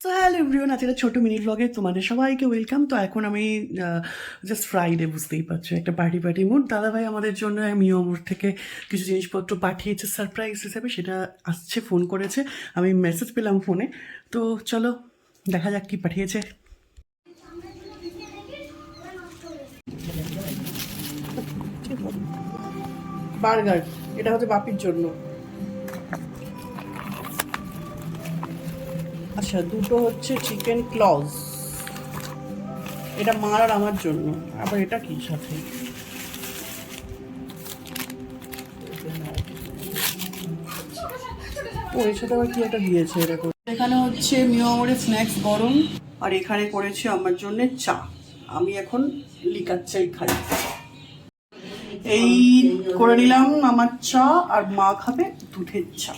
তো hello everyone, আজকে ছোটো মিনি ব্লগে তোমাদের সবাইকে ওয়েলকাম। তো এখন আমি জাস্ট ফ্রাইডে, বুঝতেই পারছো, একটা পার্টি মুড। দাদাভাই আমাদের জন্য মিওমোর থেকে কিছু জিনিসপত্র পাঠিয়েছে সারপ্রাইজ হিসেবে, সেটা আসছে, ফোন করেছে, আমি মেসেজ পেলাম ফোনে। তো চলো দেখা যাক কি পাঠিয়েছে। বার্গার, এটা হচ্ছে বাপির জন্য। আচ্ছা, দুটো হচ্ছে চিকেন ক্লজ, এটা মার আর আমার জন্য। আবার এটা কি সাথে, ও এর সাথে আবার কি একটা দিয়েছে এরকম। এখানে হচ্ছে মিওমোরের স্ন্যাক্স গরম, আর এখানে করেছে আমার জন্য চা। আমি এখন লিকার চাই খাই। এই করে নিলাম আমার চা, আর মা খাবে দুধের চা।